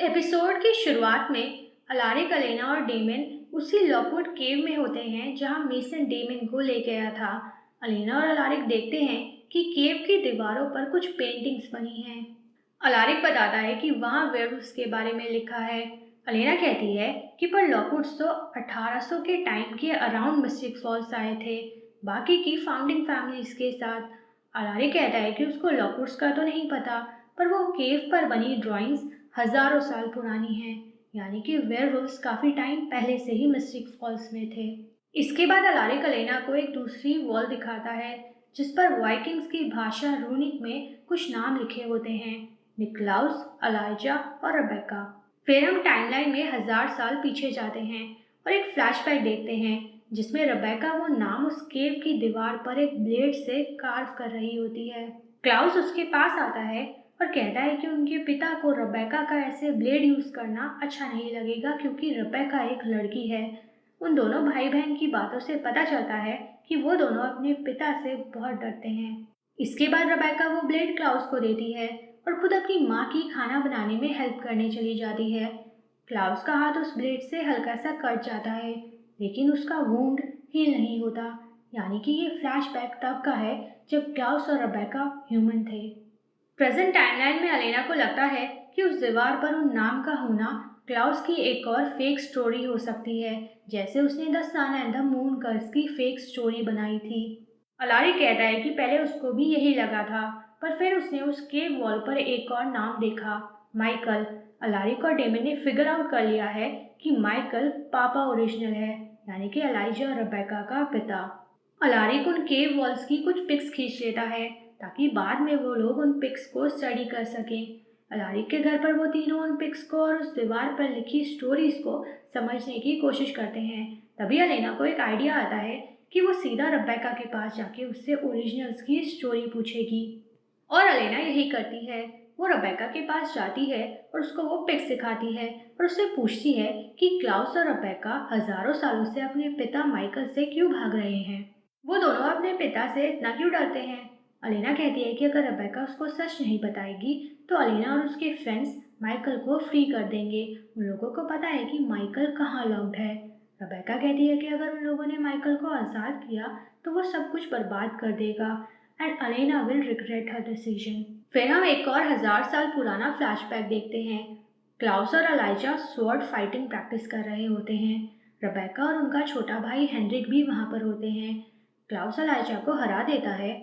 Episode की शुरुआत में अलारिक, अलेना और डेमन उसी लॉकवुड केव में होते हैं जहां मेसन डेमन को ले गया था। अलेना और अलारिक देखते हैं कि केव की दीवारों पर कुछ पेंटिंग्स बनी हैं। अलारिक बताता है कि वहां वेयरवुल्व्स के बारे में लिखा है। अलेना कहती है कि पर लॉकवुड्स तो 1800 के टाइम के अराउंड मिस्टिक फॉल्स आए थे, बाकी की फाउंडिंग फैमिलीज के साथ। अलारिक कहता है कि उसको लॉकवुड्स का तो नहीं पता, पर वो केव पर बनी ड्राइंग्स हजारों साल पुरानी हैं, यानी कि वेयरवुल्व्स काफी टाइम पहले से ही मिस्टिक फॉल्स में थे। इसके बाद अलारिक अलेना को एक दूसरी वॉल दिखाता है जिस पर वाइकिंग्स की भाषा रूनिक में कुछ नाम लिखे होते हैं, निकलाउस, अलाइजा और रेबेका। फिर हम टाइमलाइन में 1000 साल पीछे जाते हैं और एक फ्लैशबैक देखते हैं जिसमें रेबेका वो नाम उस केव की दीवार पर एक ब्लेड से कार्व कर रही होती है। क्लाउस उसके पास आता है और कहता है कि उनके पिता को रेबेका का ऐसे ब्लेड यूज करना अच्छा नहीं लगेगा क्योंकि रेबेका एक लड़की है। उन दोनों भाई बहन की बातों से पता चलता है कि वो दोनों अपने पिता से बहुत डरते हैं। इसके बाद रेबेका वो ब्लेड क्लाउस को देती है और खुद अपनी माँ की खाना बनाने में हेल्प करने चली जाती है। क्लाउस का हाथ उस ब्लेड से हल्का सा कट जाता है, लेकिन उसका वुंड हील नहीं होता, यानी कि ये फ्लैशबैक तब का है जब क्लाउस और रेबेका ह्यूमन थे। प्रेजेंट टाइमलाइन में अलेना को लगता है कि उस दीवार पर उन नाम का होना क्लाउस की एक और फेक स्टोरी हो सकती है, जैसे उसने the sun and the moon curse की फेक स्टोरी बनाई थी। अलारी कहता है कि पहले उसको भी यही लगा था, पर फिर उसने उस केव वॉल पर एक और नाम देखा, माइकल। अलारिक और डेमन ने फिगर आउट कर लिया है कि माइकल पापा ओरिजिनल है, यानी कि एलाइजा और रेबेका का पिता। अलारिक उन केव वॉल्स की कुछ पिक्स खींच लेता है ताकि बाद में वो लोग उन पिक्स को स्टडी कर सकें। अलारिक के घर पर वो तीनों उन पिक्स को और उस दीवार पर लिखी स्टोरीज को समझने की कोशिश करते हैं। तभी अलेना को एक आइडिया आता है कि वो सीधा रेबेका के पास जाके उससे ओरिजिनल्स की स्टोरी पूछेगी। और अलेना यही करती है। वो रेबेका के पास जाती है और उसको वो पिक्स दिखाती है और उससे पूछती है कि क्लाउस और रेबेका हजारों सालों से अपने पिता माइकल से क्यों भाग रहे हैं। वो दोनों अपने पिता से इतना क्यों डरते हैं। अलेना कहती है कि अगर रेबेका उसको सच नहीं बताएगी तो अलेना और उसके फ्रेंड्स माइकल को फ्री कर देंगे। उन लोगों को पता है कि माइकल कहाँ लॉक्ड है। रेबेका कहती है कि अगर उन लोगों ने माइकल को आज़ाद किया तो वो सब कुछ बर्बाद कर देगा and Alena will regret her decision. फिर हम एक और 1000 साल पुराना फ्लैशबैक देखते हैं। क्लाउस और अलाइजा स्वॉर्ड फाइटिंग प्रैक्टिस कर रहे होते हैं। रेबेका और उनका छोटा भाई हेनरिक भी वहाँ पर होते हैं। क्लाउस अलाइजा को हरा देता है।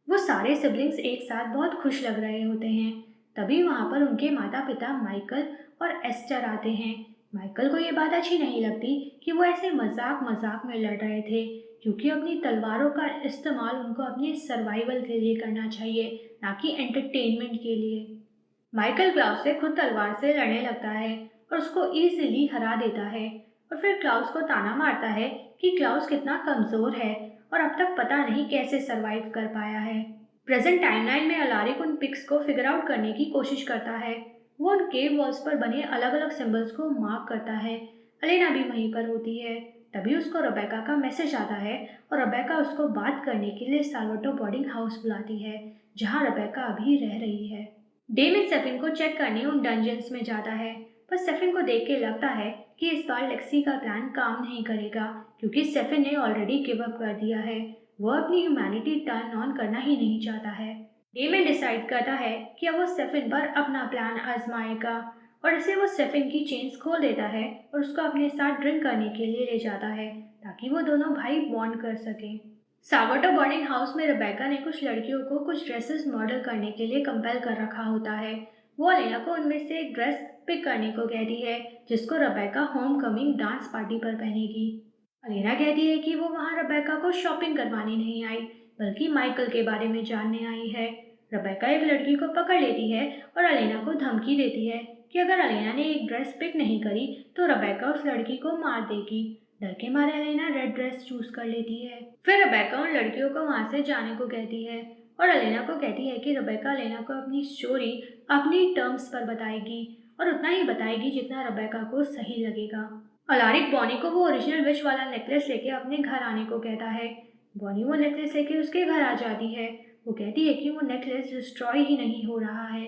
वो सारे सिबलिंग्स एक साथ बहुत खुश लग रहे होते हैं। तभी वहाँ पर उनके माता पिता माइकल और एस्टर आते हैं। माइकल को ये बात अच्छी नहीं लगती कि वो ऐसे मजाक मजाक में लड़ रहे थे, क्योंकि अपनी तलवारों का इस्तेमाल उनको अपने सर्वाइवल के लिए करना चाहिए, ना कि एंटरटेनमेंट के लिए। माइकल क्लाउस से खुद तलवार से लड़ने लगता है और उसको इजीली हरा देता है और फिर क्लाउस को ताना मारता है कि क्लाउस कितना कमजोर है और अब तक पता नहीं कैसे सरवाइव कर पाया है। प्रेजेंट टाइमलाइन में अलारिक उन पिक्स को फिगर आउट करने की कोशिश करता है। वो उन केव वॉल्स पर बने अलग अलग सिंबल्स को मार्क करता है। अलेना भी वहीं पर होती है। तभी उसको रेबेका का मैसेज आता है और रेबेका उसको बात करने के लिए साल्वाटोर बोर्डिंग हाउस बुलाती है, जहाँ रेबेका अभी रह रही है। डेमिन सेफिन को चेक करने उन डंजन्स में जाता है, पर सेफिन को देख के लगता है कि इस बार लेक्सी का प्लान काम नहीं करेगा, क्योंकि सेफिन ने ऑलरेडी गिव अप कर दिया है। वो अपनी ह्यूमैनिटी टर्न ऑन करना ही नहीं चाहता है। डेमिन डिसाइड करता है कि अब वो सेफिन पर अपना प्लान आजमाएगा और इसे वो सेफिन की चेन्स खोल देता है और उसको अपने साथ ड्रिंक करने के लिए ले जाता है ताकि वो दोनों भाई बॉन्ड कर सकें। साल्वाटोर बोर्डिंग हाउस में रेबेका ने कुछ लड़कियों को कुछ ड्रेसेस मॉडल करने के लिए कंपेल कर रखा होता है। वो अलेना को उनमें से एक ड्रेस पिक करने को कहती है जिसको Rebecca home coming dance party पर पहनेगी। अलेना कहती है कि वो वहाँ रेबेका को शॉपिंग करवाने नहीं आई, बल्कि माइकल के बारे में जानने आई है। रेबेका एक लड़की को पकड़ लेती है और अलेना को धमकी देती है कि अगर अलेना ने एक ड्रेस पिक नहीं करी तो रेबेका उस लड़की को मार देगी। डर के मारे अलेना रेड ड्रेस चूज कर लेती है। फिर रेबेका उन लड़कियों को वहाँ से जाने को कहती है और अलेना को कहती है कि रेबेका अलेना को अपनी स्टोरी अपनी टर्म्स पर बताएगी और उतना ही बताएगी जितना रेबेका को सही लगेगा। अलारिक बॉनी को वो ओरिजिनल विश वाला नेकलेस लेके अपने घर आने को कहता है। बॉनी वो नेकलेस लेके उसके घर आ जाती है। वो कहती है कि वो नेकलेस डिस्ट्रॉय ही नहीं हो रहा है।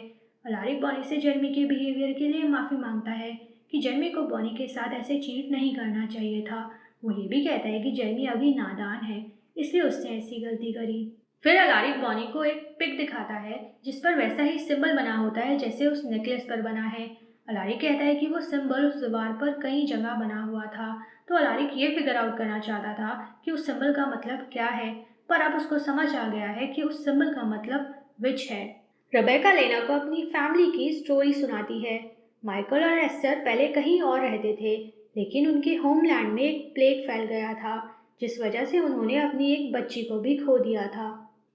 अलारिक बॉनी से जेरमी के बिहेवियर के लिए माफ़ी मांगता है कि जेरमी को बॉनी के साथ ऐसे चीट नहीं करना चाहिए था। वो ये भी कहता है कि जेरमी अभी नादान है, इसलिए उसने ऐसी गलती करी। फिर अलारिक बॉनी को एक पिक दिखाता है जिस पर वैसा ही सिंबल बना होता है जैसे उस नेकलेस पर बना है। अलारिक कहता है कि वो सिंबल उस दीवार पर कई जगह बना हुआ था, तो अलारिक ये फिगर आउट करना चाहता था कि उस सिंबल का मतलब क्या है, पर अब उसको समझ आ गया है कि उस सिंबल का मतलब विच है। रेबेका लेना को अपनी फैमिली की स्टोरी सुनाती है। माइकल और एस्टर पहले कहीं और रहते थे, लेकिन उनके होमलैंड में एक प्लेग फैल गया था, जिस वजह से उन्होंने अपनी एक बच्ची को भी खो दिया था।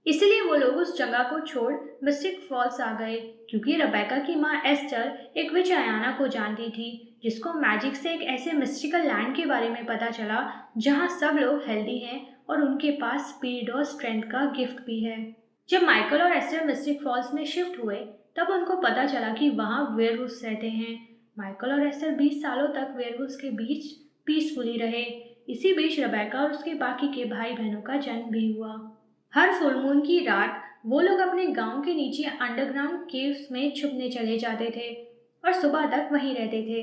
इसलिए वो लोग उस जगह को छोड़ मिस्टिक फॉल्स आ गए, क्योंकि रेबेका की माँ एस्टर एक विच अयाना को जानती थी, जिसको मैजिक से एक ऐसे मिस्टिकल लैंड के बारे में पता चला जहाँ सब लोग हेल्दी हैं और उनके पास स्पीड और स्ट्रेंथ का गिफ्ट भी है। जब माइकल और एस्टर मिस्टिक फॉल्स में शिफ्ट हुए, तब उनको पता चला कि वहाँ वेयरवुल्व्स रहते हैं। माइकल और एस्टर 20 सालों तक वेयरवुल्व्स के बीच पीसफुली रहे। इसी बीच रेबेका और उसके बाकी के भाई बहनों का जन्म भी हुआ। हर फुल मून की रात वो लोग अपने गांव के नीचे अंडरग्राउंड केव्स में छुपने चले जाते थे और सुबह तक वहीं रहते थे।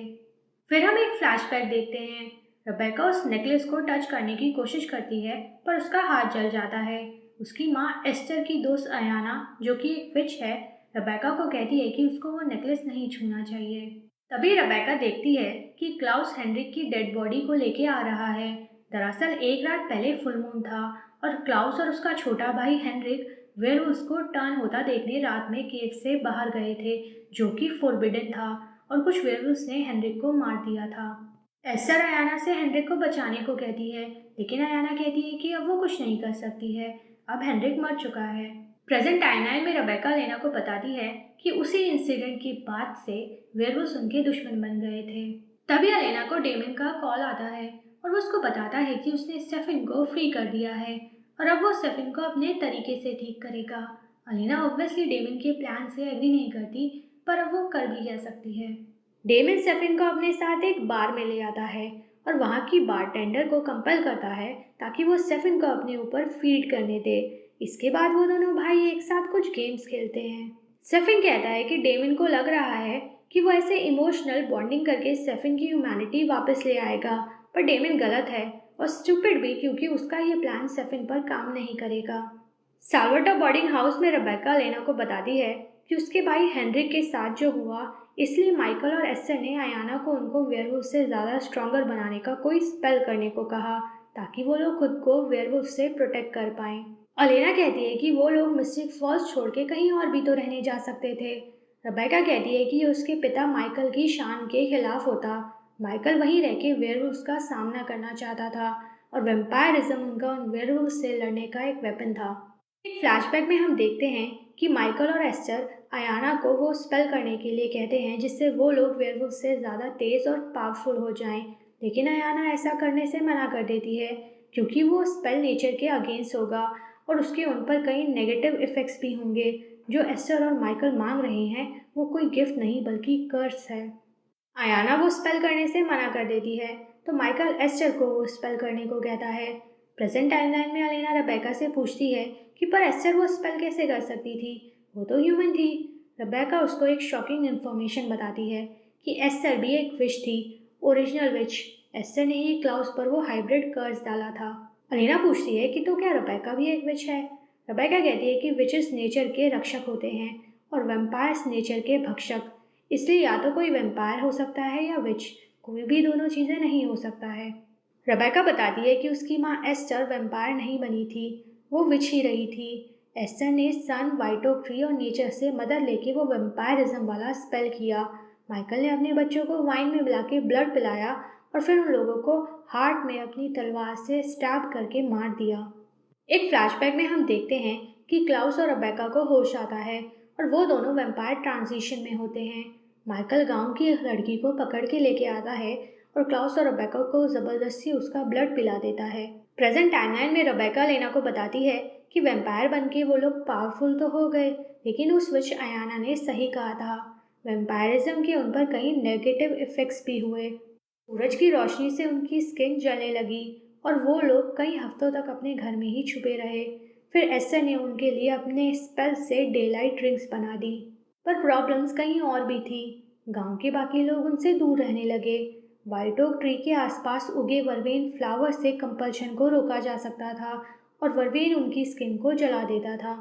फिर हम एक फ्लैशबैक देखते हैं। रेबेका उस नेकलेस को टच करने की कोशिश करती है, पर उसका हाथ जल जाता है। उसकी माँ एस्टर की दोस्त अयाना, जो कि एक विच है, रेबेका को कहती है कि उसको वो नेकलेस नहीं छूना चाहिए। तभी रेबेका देखती है कि क्लाउस हेनरिक की डेड बॉडी को लेके आ रहा है। दरअसल एक रात पहले फुल मून था और क्लाउस और उसका छोटा भाई हेनरिक वेयरवुल्व्स को टर्न होता देखने रात में केव से बाहर गए थे, जो कि फोरबिडन था, और कुछ वेयरवुल्व्स ने हेनरिक को मार दिया था। एस्टर अयाना से हेनरिक को बचाने को कहती है, लेकिन अयाना कहती है कि अब वो कुछ नहीं कर सकती है, अब हेनरिक मर चुका है। प्रेजेंट टाइमलाइन में रेबेका लेना को बताती है कि उसी इंसिडेंट के बाद से वेयरवुल्व्स उनके दुश्मन बन गए थे। तभी अलेना को डेमन का कॉल आता है और वो उसको बताता है कि उसने स्टेफिन को फ्री कर दिया है और अब वो स्टेफिन को अपने तरीके से ठीक करेगा। अलेना ऑब्वियसली डेमन के प्लान से एग्री नहीं करती, पर अब वो कर भी क्या सकती है। डेमन स्टेफिन को अपने साथ एक बार में ले आता है और वहाँ की बारटेंडर को कंपेल करता है ताकि वो स्टेफिन को अपने ऊपर फीड करने दे। इसके बाद वो दोनों भाई एक साथ कुछ गेम्स खेलते हैं। स्टेफिन कहता है कि डेमन को लग रहा है कि वो ऐसे इमोशनल बॉन्डिंग करके स्टेफिन की ह्यूमैनिटी वापस ले आएगा, पर डेमन गलत है और स्टूपिड भी, क्योंकि उसका ये प्लान स्टेफिन पर काम नहीं करेगा। साल्वाटोर बोर्डिंग हाउस में रेबेका लेना को बताती है कि उसके भाई हेनरिक के साथ जो हुआ, इसलिए माइकल और एस्टर ने अयाना को उनको वेयरवुल्फ से ज़्यादा स्ट्रॉन्गर बनाने का कोई स्पेल करने को कहा, ताकि वो लोग खुद को वेयरवुल्फ से प्रोटेक्ट कर पाएं। अलेना कहती है कि वो लोग मिस्टिक फॉल्स छोड़ के कहीं और भी तो रहने जा सकते थे। रेबेका कहती है कि उसके पिता माइकल की शान के खिलाफ होता। माइकल वहीं रह के वेयरवुल्व्स का सामना करना चाहता था और वेम्पायरिज्म उनका उन वेयरवुल्व्स से लड़ने का एक वेपन था। एक फ्लैशबैक में हम देखते हैं कि माइकल और एस्टर अयाना को वो स्पेल करने के लिए कहते हैं जिससे वो लोग वेयरवुल्फ से ज़्यादा तेज़ और पावरफुल हो जाएं, लेकिन अयाना ऐसा करने से मना कर देती है क्योंकि वो स्पेल नेचर के अगेंस्ट होगा और उसके उन पर कई नेगेटिव इफ़ेक्ट्स भी होंगे। जो एस्टर और माइकल मांग रहे हैं वो कोई गिफ्ट नहीं बल्कि कर्स है। अयाना वो स्पेल करने से मना कर देती है, तो माइकल एस्टर को वो स्पेल करने को कहता है। प्रेजेंट टाइमलाइन में अलेना रेबेका से पूछती है कि पर एस्टर वो स्पेल कैसे कर सकती थी, वो तो ह्यूमन थी। रेबेका उसको एक शॉकिंग इन्फॉर्मेशन बताती है कि एस्टर भी एक विश थी, ओरिजिनल विच। एस्टर ने ही क्लाउस पर वो हाइब्रिड कर्स डाला था। अलेना पूछती है कि तो क्या रेबेका भी एक विच है। रेबेका कहती है कि विचेस नेचर के रक्षक होते हैं और वेम्पायर्स नेचर के भक्षक, इसलिए या तो कोई वेम्पायर हो सकता है या विच, कोई भी दोनों चीज़ें नहीं हो सकता है। रेबेका बताती है कि उसकी माँ एस्टर वेम्पायर नहीं बनी थी, वो विच ही रही थी। एस्टर ने सन, वाइट ओक ट्री और नेचर से मदद लेके वो वेम्पायरिज्म वाला स्पेल किया। माइकल ने अपने बच्चों को वाइन में मिला के ब्लड पिलाया और फिर उन लोगों को हार्ट में अपनी तलवार से स्टैब करके मार दिया। एक फ्लैशबैक में हम देखते हैं कि क्लाउस और रेबेका को होश आता है और वो दोनों वेम्पायर ट्रांजिशन में होते हैं। माइकल गांव की एक लड़की को पकड़ के लेके आता है और क्लाउस और रेबेका को ज़बरदस्ती उसका ब्लड पिला देता है। प्रेजेंट टाइमलाइन में रेबेका लेना को बताती है कि वेम्पायर बन के वो लोग पावरफुल तो हो गए, लेकिन उस विच अयाना ने सही कहा था, वेम्पायरिज्म के उन पर कई नेगेटिव इफ़ेक्ट्स भी हुए। सूरज की रोशनी से उनकी स्किन जलने लगी और वो लोग कई हफ्तों तक अपने घर में ही छुपे रहे। फिर एस्टर ने उनके लिए अपने स्पेल से डे लाइट रिंग्स बना दी, पर प्रॉब्लम्स कहीं और भी थी। गांव के बाकी लोग उनसे दूर रहने लगे। व्हाइट ओक ट्री के आसपास उगे वर्वेन फ्लावर से कंपल्शन को रोका जा सकता था और वर्वेन उनकी स्किन को जला देता था।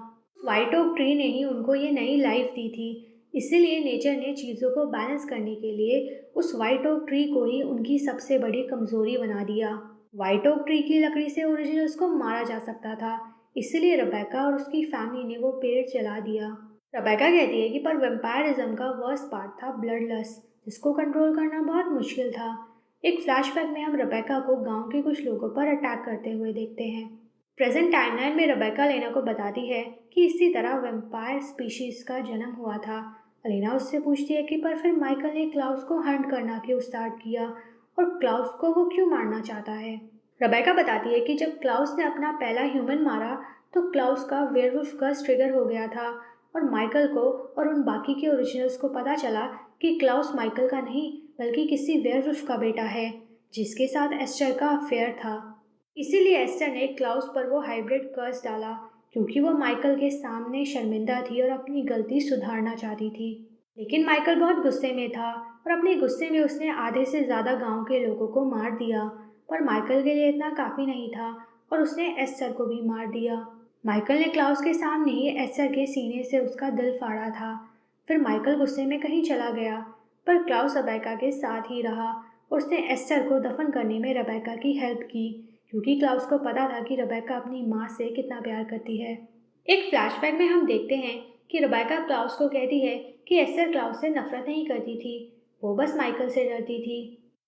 व्हाइट ओक ट्री ने ही उनको ये नई लाइफ दी थी। इसीलिए नेचर ने चीज़ों को बैलेंस करने के लिए उस व्हाइट ओक ट्री को ही उनकी सबसे बड़ी कमजोरी बना दिया। व्हाइट ओक ट्री की लकड़ी से ओरिजिनल्स को मारा जा सकता था, इसलिए रेबेका और उसकी फैमिली ने वो पेड़ जला दिया। रेबेका कहती है कि पर वेम्पायरिज्म का वर्स्ट पार्ट था ब्लड लस्ट, जिसको कंट्रोल करना बहुत मुश्किल था। एक फ्लैशबैक में हम रेबेका को गांव के कुछ लोगों पर अटैक करते हुए देखते हैं। प्रेजेंट टाइमलाइन में रेबेका लेना को बताती है कि इसी तरह वेम्पायर स्पीशीज का जन्म हुआ था। अलेना उससे पूछती है कि पर फिर माइकल ने क्लाउस को हंट करना क्यों स्टार्ट किया और क्लाउस को वो क्यों मारना चाहता है। रेबेका बताती है कि जब क्लाउस ने अपना पहला ह्यूमन मारा तो क्लाउस का वेयरवुल्फ कर्स ट्रिगर हो गया था और माइकल को और उन बाकी के ओरिजिनल्स को पता चला कि क्लाउस माइकल का नहीं बल्कि किसी वेयरवुल्फ का बेटा है, जिसके साथ एस्टर का अफेयर था। इसीलिए एस्टर ने क्लाउस पर वो हाइब्रिड कर्स डाला, क्योंकि वो माइकल के सामने शर्मिंदा थी और अपनी गलती सुधारना चाहती थी। लेकिन माइकल बहुत गुस्से में था और अपने गुस्से में उसने आधे से ज़्यादा गांव के लोगों को मार दिया। पर माइकल के लिए इतना काफ़ी नहीं था और उसने एस्टर को भी मार दिया। माइकल ने क्लाउस के सामने ही एस्टर के सीने से उसका दिल फाड़ा था। फिर माइकल गुस्से में कहीं चला गया, पर क्लाउस रेबेका के साथ ही रहा और उसने एस्टर को दफन करने में रेबेका की हेल्प की, क्योंकि क्लाउस को पता था कि रेबेका अपनी माँ से कितना प्यार करती है। एक फ्लैशबैक में हम देखते हैं कि रेबेका क्लाउस को कहती है कि एस्टर क्लाउस से नफरत नहीं करती थी, वो बस माइकल से डरती थी।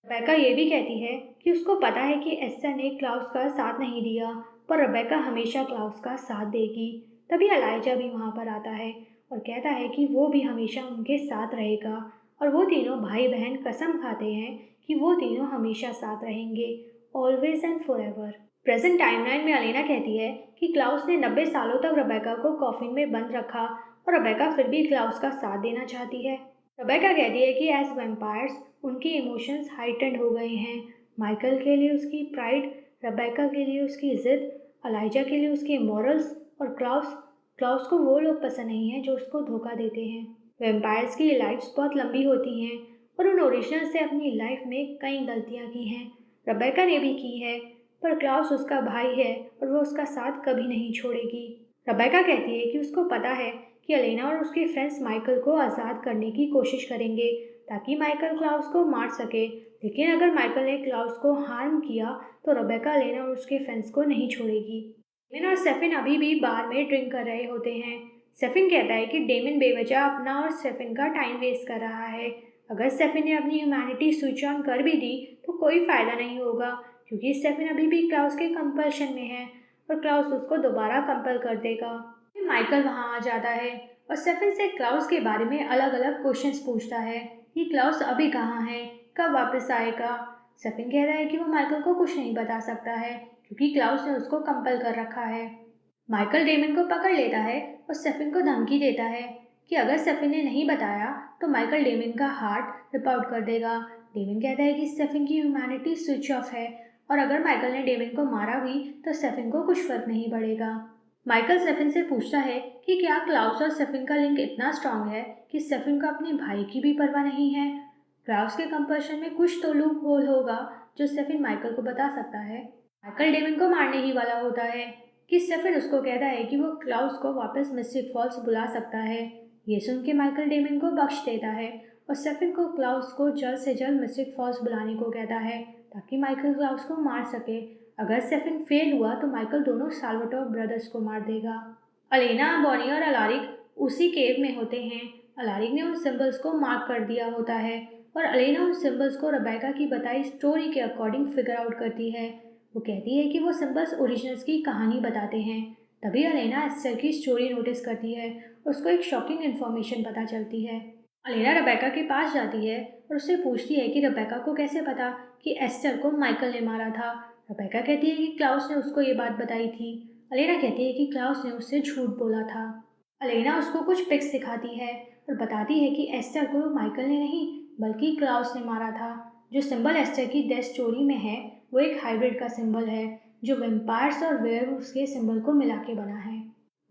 रेबेका ये भी कहती है कि उसको पता है कि एस्टर ने क्लाउस का साथ नहीं दिया, पर रेबेका हमेशा क्लाउस का साथ देगी। तभी एलाइजा भी वहाँ पर आता है और कहता है कि वो भी हमेशा उनके साथ रहेगा और वो तीनों भाई बहन कसम खाते हैं कि वो तीनों हमेशा साथ रहेंगे, always and forever. Present timeline में अलेना कहती है कि क्लाउस ने 90 सालों तक रेबेका को कॉफिन में बंद रखा और रेबेका फिर भी क्लाउस का साथ देना चाहती है। रेबेका कहती है कि एज वैम्पायर्स उनके इमोशंस हाइटेंड हो गए हैं। माइकल के लिए उसकी प्राइड, रेबेका के लिए उसकी जिद, अलाइजा के लिए उसके मॉरल्स और क्लाउस क्लाउस को वो लोग पसंद नहीं हैं जो उसको धोखा देते हैं। वैम्पायर्स की लाइफ्स बहुत लंबी होती हैं और उन ओरिजिनल से अपनी लाइफ में कई गलतियाँ की हैं। रेबेका ने भी की है, पर क्लाउस उसका भाई है और वो उसका साथ कभी नहीं छोड़ेगी। रेबेका कहती है कि उसको पता है कि अलेना और उसके फ्रेंड्स माइकल को आज़ाद करने की कोशिश करेंगे ताकि माइकल क्लाउस को मार सके, लेकिन अगर माइकल ने क्लाउस को हार्म किया तो रेबेका अलेना और उसके फ्रेंड्स को नहीं छोड़ेगी। डेमिन और सेफिन अभी भी बार में ड्रिंक कर रहे होते हैं। सेफिन कहता है कि डेमिन बेवजह अपना और सेफिन का टाइम वेस्ट कर रहा है। अगर सेफिन ने अपनी ह्यूमैनिटी स्विच ऑन कर भी दी तो कोई फ़ायदा नहीं होगा, क्योंकि स्टेफिन अभी भी क्लाउस के कंपल्शन में है और क्लाउस उसको दोबारा कंपल कर देगा। फिर माइकल वहाँ आ जाता है और स्टेफिन से क्लाउस के बारे में अलग अलग क्वेश्चंस पूछता है कि क्लाउस अभी कहाँ है, कब वापस आएगा। स्टेफिन कह रहा है कि वो माइकल को कुछ नहीं बता सकता है क्योंकि क्लाउस ने उसको कंपल कर रखा है। माइकल डेमन को पकड़ लेता है और स्टेफिन को धमकी देता है कि अगर स्टेफिन ने नहीं बताया तो माइकल डेमन का हार्ट रिप आउट कर देगा। डेमन कहता है कि स्टेफिन की ह्यूमैनिटी स्विच ऑफ है और अगर माइकल ने डेविन को मारा भी तो स्टेफिन को कुछ फर्क नहीं पड़ेगा। माइकल स्टेफिन से पूछता है कि क्या क्लाउस और स्टेफिन का लिंक इतना स्ट्रांग है कि स्टेफिन को अपने भाई की भी परवाह नहीं है। क्लाउस के कंपल्शन में कुछ तो लूप होल होगा जो स्टेफिन माइकल को बता सकता है। माइकल डेविन को मारने ही वाला होता है कि स्टेफिन उसको कहता है कि वो क्लाउस को वापस मिस्टिक फॉल्स बुला सकता है। ये सुन के माइकल डेविन को बख्श देता है और स्टेफिन को क्लाउस को जल्द से जल्द मिस्टिक फॉल्स बुलाने को कहता है ताकि माइकल क्लाउस को मार सके। अगर स्टेफिन फेल हुआ तो माइकल दोनों साल्वाटोर ब्रदर्स को मार देगा। अलेना, बॉनी और अलारिक उसी केव में होते हैं। अलारिक ने उन सिंबल्स को मार्क कर दिया होता है और अलेना उन सिंबल्स को रेबेका की बताई स्टोरी के अकॉर्डिंग फिगर आउट करती है। वो कहती है कि वो सिंबल्स ओरिजिनल्स की कहानी बताते हैं। तभी अलेना एस्टर की स्टोरी नोटिस करती है और उसको एक शॉकिंग इन्फॉर्मेशन पता चलती है। अलेना रेबेका के पास जाती है और उससे पूछती है कि रेबेका को कैसे पता कि एस्टर को माइकल ने मारा था। रेबेका कहती है कि क्लाउस ने उसको ये बात बताई थी। अलेना कहती है कि क्लाउस ने उससे झूठ बोला था। अलेना उसको कुछ पिक्स दिखाती है और बताती है कि एस्टर को माइकल ने नहीं बल्कि क्लाउस ने मारा था। जो सिंबल एस्टर की डेथ स्टोरी में है वो एक हाइब्रिड का सिंबल है जो वेम्पायर्स और वेयरवुल्फ्स के सिंबल को मिला के बना है।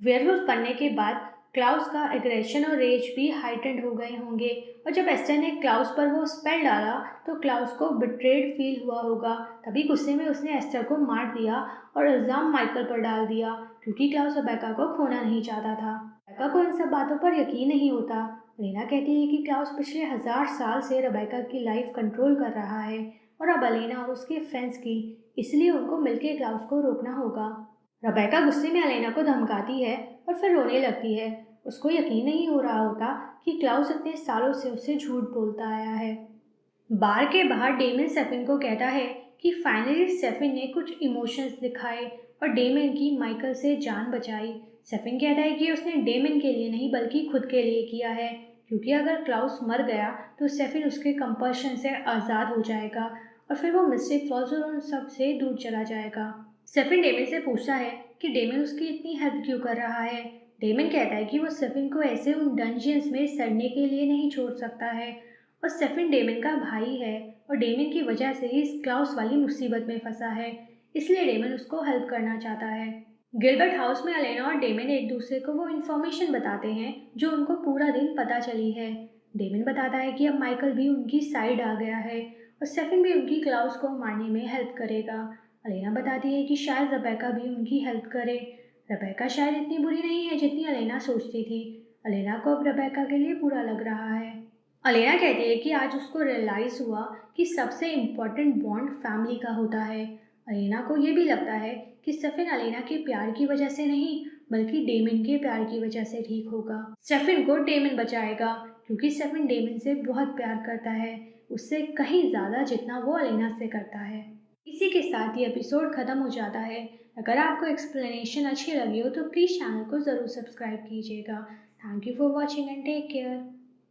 वेयरवुल्फ बनने के बाद क्लाउस का एग्रेशन और रेज भी हाइटेंड हो गए होंगे, और जब एस्टर ने क्लाउस पर वो स्पेल डाला तो क्लाउस को बिट्रेड फील हुआ होगा। तभी गुस्से में उसने एस्टर को मार दिया और इल्ज़ाम माइकल पर डाल दिया, क्योंकि क्लाउस रेबेका को खोना नहीं चाहता था। रेबेका को इन सब बातों पर यकीन नहीं होता। अलेना कहती है कि क्लाउस पिछले 1000 साल से रेबेका की लाइफ कंट्रोल कर रहा है, और अब अलेना और उसके फ्रेंड्स की, इसलिए उनको मिलकर क्लाउस को रोकना होगा। रेबेका गुस्से में अलेना को धमकाती है और फिर रोने लगती है। उसको यकीन नहीं हो रहा होता कि क्लाउस इतने सालों से उससे झूठ बोलता आया है। बार के बाहर डेमन सेफिन को कहता है कि फाइनली सेफिन ने कुछ इमोशंस दिखाए और डेमन की माइकल से जान बचाई। सेफिन कहता है कि उसने डेमन के लिए नहीं बल्कि खुद के लिए किया है, क्योंकि अगर क्लाउस मर गया तो सेफिन उसके कंपल्शन से आज़ाद हो जाएगा और फिर वो मिस्टिक फॉल्स और उन सब से दूर चला जाएगा। सेफिन डेमन से पूछता है कि डेमन उसकी इतनी हेल्प क्यों कर रहा है। डेमन कहता है कि वो सेफिन को ऐसे उन डंजियंस में सड़ने के लिए नहीं छोड़ सकता है, और सेफिन डेमन का भाई है और डेमन की वजह से ही इस क्लाउस वाली मुसीबत में फंसा है, इसलिए डेमन उसको हेल्प करना चाहता है। गिलबर्ट हाउस में अलेना और डेमन एक दूसरे को वो इन्फॉर्मेशन बताते हैं जो उनको पूरा दिन पता चली है। डेमन बताता है कि अब माइकल भी उनकी साइड आ गया है और सेफिन भी उनकी क्लाउस को मारने में हेल्प करेगा। अलेना बताती है कि शायद रेबेका भी उनकी हेल्प करे। रेबेका शायद इतनी बुरी नहीं है जितनी अलेना सोचती थी। अलेना को अब रेबेका के लिए बुरा लग रहा है। अलेना कहती है कि आज उसको रियलाइज़ हुआ कि सबसे इम्पोर्टेंट बॉन्ड फैमिली का होता है। अलेना को ये भी लगता है कि स्टेफिन अलेना के प्यार की वजह से नहीं बल्कि डेमन के प्यार की वजह से ठीक होगा। स्टेफिन को डेमन बचाएगा, क्योंकि स्टेफिन डेमन से बहुत प्यार करता है, उससे कहीं ज़्यादा जितना वो अलेना से करता है। इसी के साथ ये एपिसोड ख़त्म हो जाता है। अगर आपको एक्सप्लेनेशन अच्छी लगी हो तो प्लीज़ चैनल को ज़रूर सब्सक्राइब कीजिएगा। Thank you for watching and take care.